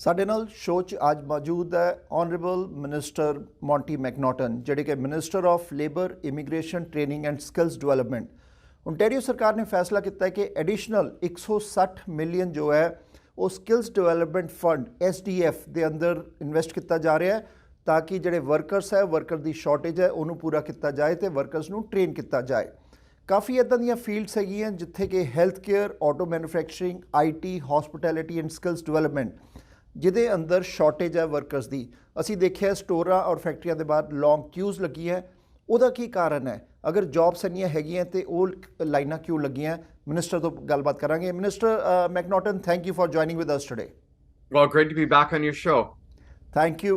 ਸਾਡੇ ਨਾਲ ਸ਼ੋਅ 'ਚ ਅੱਜ ਮੌਜੂਦ ਹੈ ਆਨਰੇਬਲ ਮਿਨਿਸਟਰ ਮੌਂਟੀ ਮੈਕਨੌਟਨ, ਜਿਹੜੇ ਕਿ minister of labour, immigration, training and skills development. Ontario सरकार ने फैसला किया है कि एडिशनल 160 मिलियन जो है वो स्किल्स डिवेलपमेंट फंड SDF के अंदर इन्वेस्ट किया जा रहा है ताकि जोड़े वर्कर्स है वर्कर की शॉर्टेज है उन्होंने पूरा किया जाए तो वर्कर्स को ट्रेन किया जाए। काफ़ी इदा दी फील्ड्स है जिथे कि health care, auto manufacturing, IT, hospitality and skills development जिदे अंदर शॉर्टेज है वर्कर्स की। असी देखिए स्टोर और फैक्ट्रिया के बाहर लॉन्ग क्यूज़ लगी है, ਉਹਦਾ ਕੀ ਕਾਰਨ ਹੈ? अगर जॉब्स ਇੰਨੀਆਂ ਹੈਗੀਆਂ ਤੇ ਉਹ ਲਾਈਨਾਂ ਕਿਉਂ ਲੱਗੀਆਂ? ਮਿਨਿਸਟਰ ਤੋਂ ਗੱਲਬਾਤ ਕਰਾਂਗੇ। Minister McNaughton, thank you for joining with us today. Well, great to be back on your show. Thank you.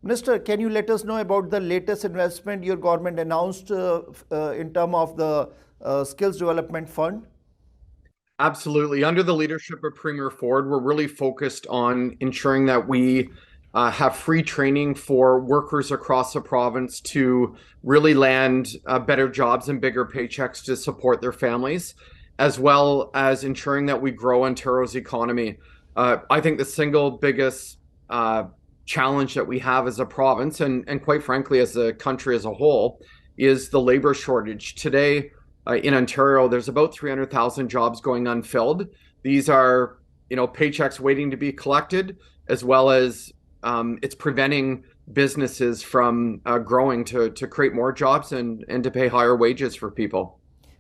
Minister, can you let us know about the latest investment your government announced in terms of the Skills Development Fund? Absolutely. Under the leadership of Premier Ford, we're really focused on ensuring that we have free training for workers across the province to really land better jobs and bigger paychecks to support their families, as well as ensuring that we grow Ontario's economy. I think the single biggest challenge that we have as a province, and quite frankly as a country as a whole, is the labor shortage. Today in Ontario, there's about 300,000 jobs going unfilled. These are, paychecks waiting to be collected, as well as it's preventing businesses from growing to create more jobs and to pay higher wages for people.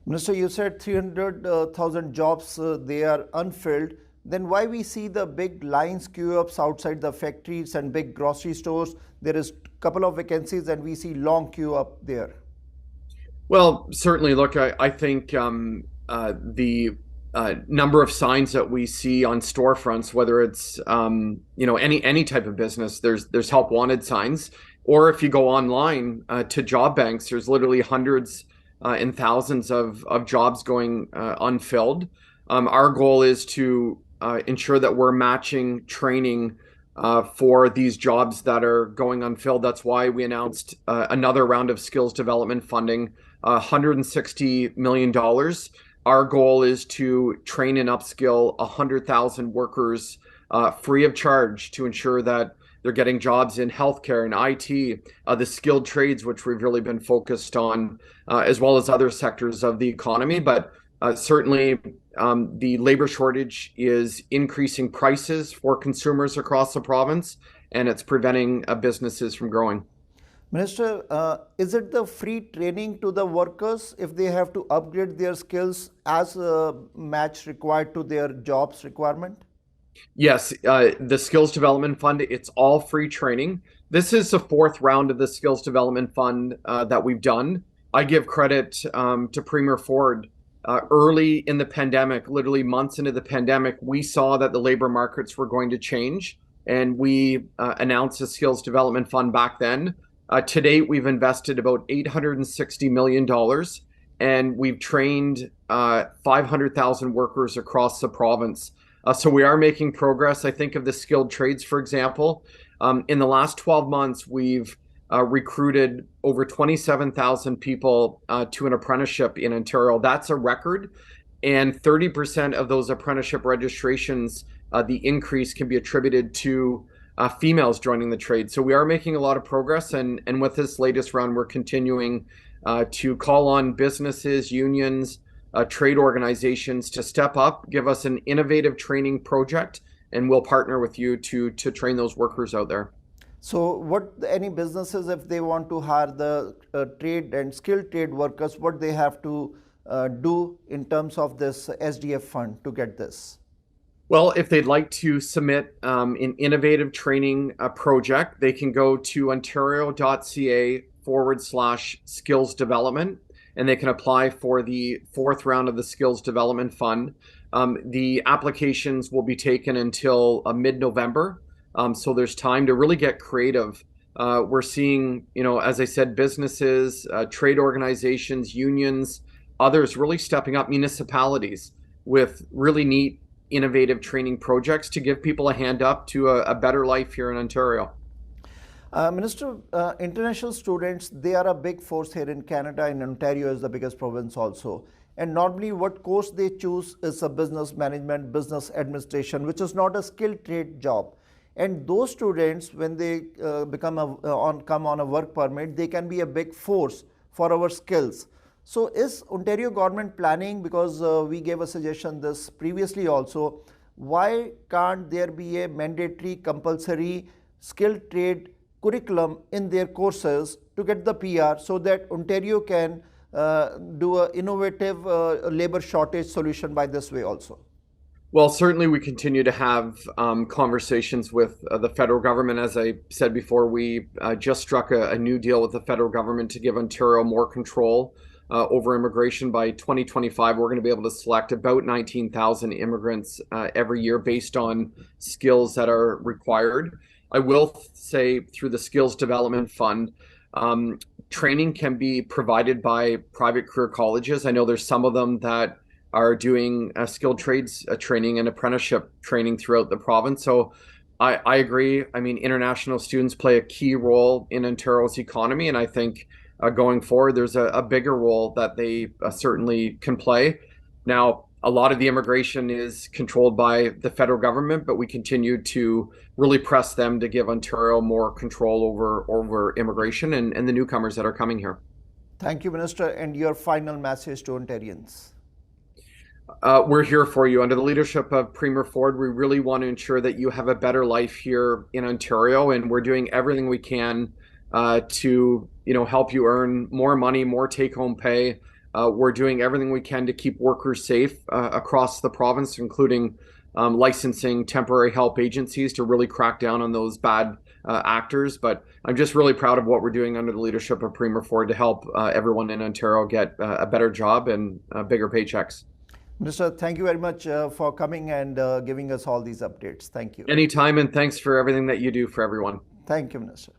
Minister, you said 300,000 jobs, they are unfilled. Then why we see the big lines queue ups outside the factories and big grocery stores? There is a couple of vacancies and we see long queue up there. Well, certainly, look, I think the number of signs that we see on storefronts, whether it's any type of business, there's help wanted signs, or if you go online to job banks, there's literally hundreds and thousands of jobs going unfilled. Our goal is to ensure that we're matching training for these jobs that are going unfilled. That's why we announced another round of skills development funding, $160 million. Our goal is to train and upskill 100,000 workers free of charge to ensure that they're getting jobs in healthcare and IT, the skilled trades, which we've really been focused on, as well as other sectors of the economy. But certainly the labor shortage is increasing prices for consumers across the province, and it's preventing businesses from growing. Minister, is it the free training to the workers if they have to upgrade their skills as a match required to their jobs requirement? Yes, the Skills Development Fund, it's all free training. This is the fourth round of the Skills Development Fund that we've done. I give credit to Premier Ford. Early in the pandemic, literally months into the pandemic, we saw that the labor markets were going to change, and we announced the Skills Development Fund back then. To date, we've invested about $860 million, and we've trained 500,000 workers across the province. So we are making progress. I think of the skilled trades, for example. In the last 12 months, we've recruited over 27,000 people to an apprenticeship in Ontario. That's a record. And 30% of those apprenticeship registrations, the increase can be attributed to females joining the trade. So we are making a lot of progress, and with this latest round, we're continuing to call on businesses, unions, trade organizations to step up, give us an innovative training project, and we'll partner with you to train those workers out there. So what any businesses, if they want to hire the trade and skilled trade workers, what they have to do in terms of this SDF fund to get this? Well, if they'd like to submit an innovative training project, they can go to ontario.ca/skills development, and they can apply for the fourth round of the Skills Development Fund. The applications will be taken until mid-November, so there's time to really get creative. We're seeing, as I said, businesses, trade organizations, unions, others really stepping up, municipalities with really neat innovative training projects to give people a hand up to a better life here in Ontario. Minister, international students, they are a big force here in Canada, and Ontario is the biggest province also. And normally what course they choose is a business management, business administration, which is not a skilled trade job. and those students, when they come on a work permit, they can be a big force for our skills. So is Ontario government planning, because we gave a suggestion this previously also, why can't there be a mandatory compulsory skilled trade curriculum in their courses to get the PR, so that Ontario can do an innovative labor shortage solution by this way also? Well, certainly we continue to have conversations with the federal government. As I said before, we just struck a new deal with the federal government to give Ontario more control over immigration. By 2025, we're going to be able to select about 19,000 immigrants every year based on skills that are required. I will say through the Skills Development Fund, training can be provided by private career colleges. I know there's some of them that are doing skilled trades training and apprenticeship training throughout the province. So I agree. I mean, international students play a key role in Ontario's economy, and I think going forward, there's a bigger role that they certainly can play. Now, a lot of the immigration is controlled by the federal government, but we continue to really press them to give Ontario more control over immigration and the newcomers that are coming here. Thank you, Minister. And your final message to Ontarians? We're here for you. Under the leadership of Premier Ford, we really want to ensure that you have a better life here in Ontario, and we're doing everything we can to help you earn more money, more take-home pay. We're doing everything we can to keep workers safe across the province, including licensing temporary help agencies to really crack down on those bad actors. But I'm just really proud of what we're doing under the leadership of Premier Ford to help everyone in Ontario get a better job and bigger paychecks. Minister, thank you very much for coming and giving us all these updates. Thank you. Anytime, and thanks for everything that you do for everyone. Thank you, Minister.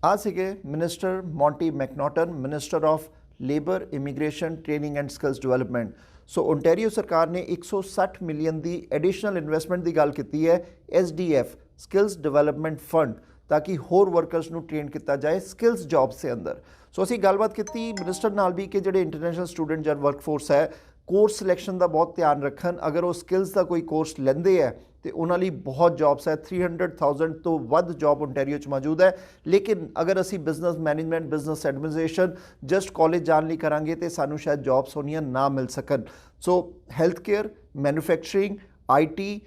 आज सीगे minister Monty McNaughton, minister of labour, immigration, training and skills development. So Ontario सरकार ने 160 million की additional investment की गल की है SDF skills development fund, ताकि होर वर्कर्स ਨੂੰ ट्रेन किया जाए स्किल्स जॉब्स के अंदर। सो असी गलबात की मिनिस्टर नाल भी कि जो इंटरनेशनल स्टूडेंट जब वर्कफोर्स है, कोर्स सिलेक्शन का बहुत ध्यान रखन। अगर वो स्किल्स का कोई कोर्स लेंदे है तो उन्होंने बहुत जॉब्स है, 300,000 तो वध जॉब ओंटारियो च मौजूद है। लेकिन अगर असी business management, business administration just college जान ली करांगे तो सानू शायद जॉब्स होनियां ना मिल सकन। So health care, manufacturing, IT,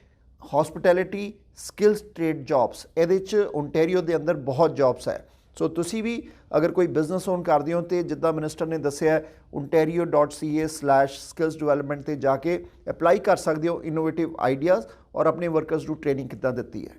hospitality, skills trade jobs, ये ओंटारियो के अंदर बहुत जॉब्स है। सो तुसी भी अगर कोई बिजनेस ओन करते हो तो जिदा मिनिस्टर ने दसिया ontario.ca/skills development ते जाके अपलाई कर सकते हो इनोवेटिव आइडियाज़ और अपने वर्कर्स को ट्रेनिंग कितना देती है।